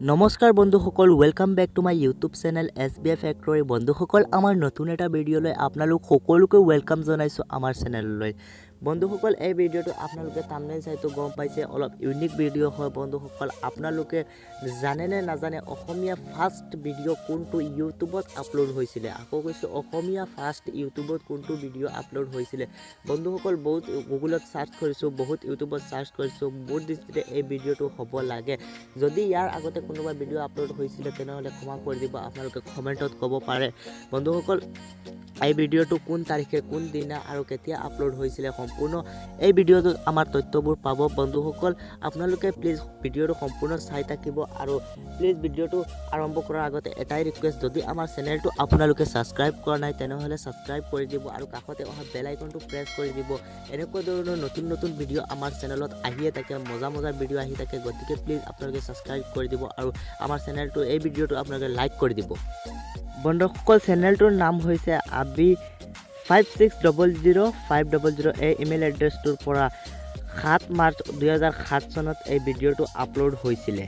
নমস্কাৰ বন্ধুসকল, welcome back to my YouTube channel SBI factory. বন্ধুসকল, আমাৰ নতুন এটা ভিডিঅ'লৈ আপোনালোক সকলোকে ওয়েলকাম জনাইছোঁ আমাৰ চেনেললৈ। বন্ধুসকল, এই ভিডিঅ'টো আপোনালোকে থাম্বনেইল চাইতো গম পাইছে, অলপ ইউনিক ভিডিঅ' হয়। বন্ধুসকল, আপোনালোকে জানে নে নাজানে অসমীয়া ফাৰ্ষ্ট ভিডিঅ' কোনটো ইউটিউবত আপলোড হৈছিলে? আকৌ কৈছোঁ, অসমীয়া ফাৰ্ষ্ট ইউটিউবত কোনটো ভিডিঅ' আপলোড হৈছিলে? বন্ধুসকল, বহুত গুগলত চাৰ্চ কৰিছোঁ, বহুত ইউটিউবত চাৰ্চ কৰিছোঁ, বহুত দৃষ্টিতে এই ভিডিঅ'টো হ'ব লাগে। যদি ইয়াৰ আগতে কোনোবা ভিডিঅ' আপলোড হৈছিলে তেনেহ'লে ক্ষমা কৰি দিব, আপোনালোকে কমেণ্টত ক'ব পাৰে। বন্ধুসকল, এই ভিডিঅ'টো কোন তাৰিখে, কোন দিনা আৰু কেতিয়া আপলোড হৈছিলে সম্পূৰ্ণ এই ভিডিঅ'টোত আমাৰ তথ্যবোৰ পাব। বন্ধুসকল, আপোনালোকে প্লিজ ভিডিঅ'টো সম্পূৰ্ণ চাই থাকিব আৰু প্লিজ ভিডিঅ'টো আৰম্ভ কৰাৰ আগতে এটাই ৰিকুৱেষ্ট, যদি আমাৰ চেনেলটো আপোনালোকে ছাবস্ক্ৰাইব কৰা নাই তেনেহ'লে ছাবস্ক্ৰাইব কৰি দিব আৰু কাষতে অহা বেল আইকনটো প্ৰেছ কৰি দিব। এনেকুৱা ধৰণৰ নতুন নতুন ভিডিঅ' আমাৰ চেনেলত আহিয়ে থাকে, মজা ভিডিঅ' আহি থাকে। গতিকে প্লিজ আপোনালোকে ছাবস্ক্ৰাইব কৰি দিব আৰু আমাৰ চেনেলটো এই ভিডিঅ'টো আপোনালোকে লাইক কৰি দিব। বন্ধুসকল, চেনেলটোৰ নাম হৈছে abi5600500। এই ইমেইল এড্ৰেছটোৰ পৰা 7 মাৰ্চ 2007 চনত এই ভিডিঅ'টো আপলোড হৈছিলে।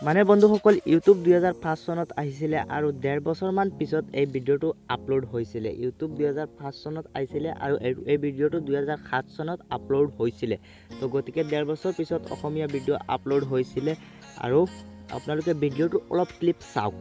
মানে বন্ধুসকল, ইউটিউব 2005 চনত আহিছিলে আৰু 1.5 বছৰমান পিছত এই ভিডিঅ'টো আপলোড হৈছিলে। ইউটিউব 2005 চনত আহিছিলে আৰু এই ভিডিঅ'টো 2007 চনত আপলোড হৈছিলে। তো গতিকে 1.5 বছৰ পিছত অসমীয়া ভিডিঅ' আপলোড হৈছিলে আৰু আপোনালোকে ভিডিঅ'টো অলপ ক্লিপ চাওক।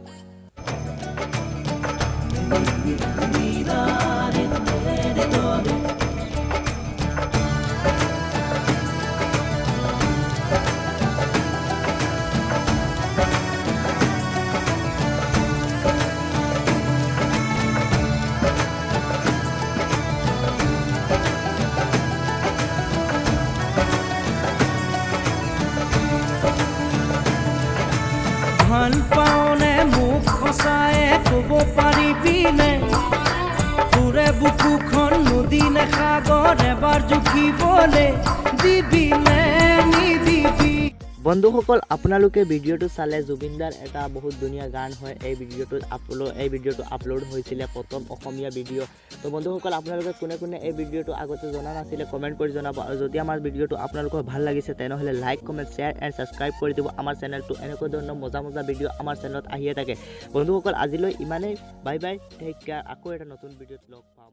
ভাল পাওনে মোক সঁচায়ে ক'ব পাৰিবিনে? তোৰে বুকুখন নদী নে সাগৰ এবাৰ জুখিবলে দিবিনে নিদিবি? বন্ধুসকল, আপোনালোকে ভিডিঅ'টো চালে জুবিনদাৰ এটা বহুত ধুনীয়া গান হয়। এই ভিডিঅ'টো আপলোড হৈছিলে প্ৰথম অসমীয়া ভিডিঅ'। তো বন্ধুসকল, আপোনালোকে কোনে কোনে এই ভিডিঅ'টো আগতে জনা নাছিলে কমেণ্ট কৰি জনাব। আৰু যদি আমাৰ ভিডিঅ'টো আপোনালোকৰ ভাল লাগিছে তেনেহ'লে like, comment, share and subscribe কৰি দিব আমাৰ চেনেলটো। এনেকুৱা ধৰণৰ মজা ভিডিঅ' আমাৰ চেনেলত আহিয়ে থাকে। বন্ধুসকল, আজিলৈ ইমানেই। Bye bye, take care. আকৌ এটা নতুন ভিডিঅ'ত লগ পাম।